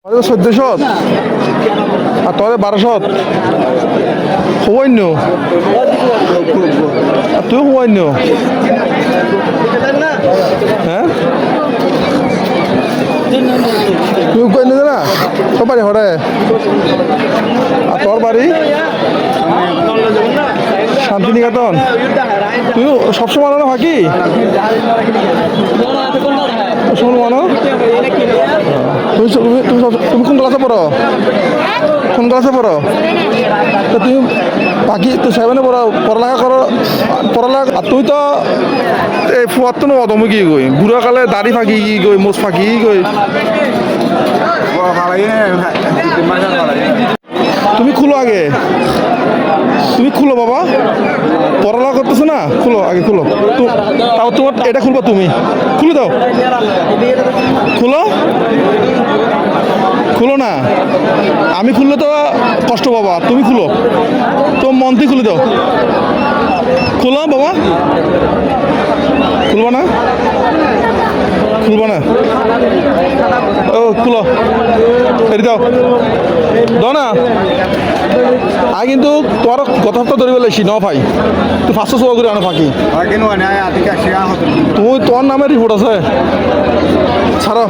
1400 আর তোদের 1200 হইন্য আর তুই হইন্য হ্যাঁ তুই কই নিলে না তোর বাড়ি হরে আর তোর বাড়ি শান্তিনিকেতন তুই সবসময় মানো ফাঁকি সবসময় মানো তুমি কোন ক্লাসে পড়ো কোন ক্লাসে পড়ো তো তুমি বাকি তো সেভেনে পড়ো পড়ালেখা করো পড়ালেখা আর তুই তো এই ফুয়ার তো নয় তুমি কি কই বুড়া কালে দাড়ি ফাঁকি কি কই মোচ ফাঁকি কি কই তুমি খুলো আগে তুমি খুলো বাবা পড়ালেখা করতেছো না খুলো আগে খুলো তাও তোমার এটা খুলবা তুমি খুলে দাও খুলো খুলো না আমি খুললে তো কষ্ট বাবা তুমি খুলো তো মন্ত্রী খুলে দাও খুলো বাবা খুলবা না খুলবা না ও খুলো এটি দাও দাও না আগে কিন্তু তোর কথা তো ধরে বলেছি ন ভাই তুই 500 করে আনো ফাঁকি তুই তোর নামে রিপোর্ট আছে ছাড়ো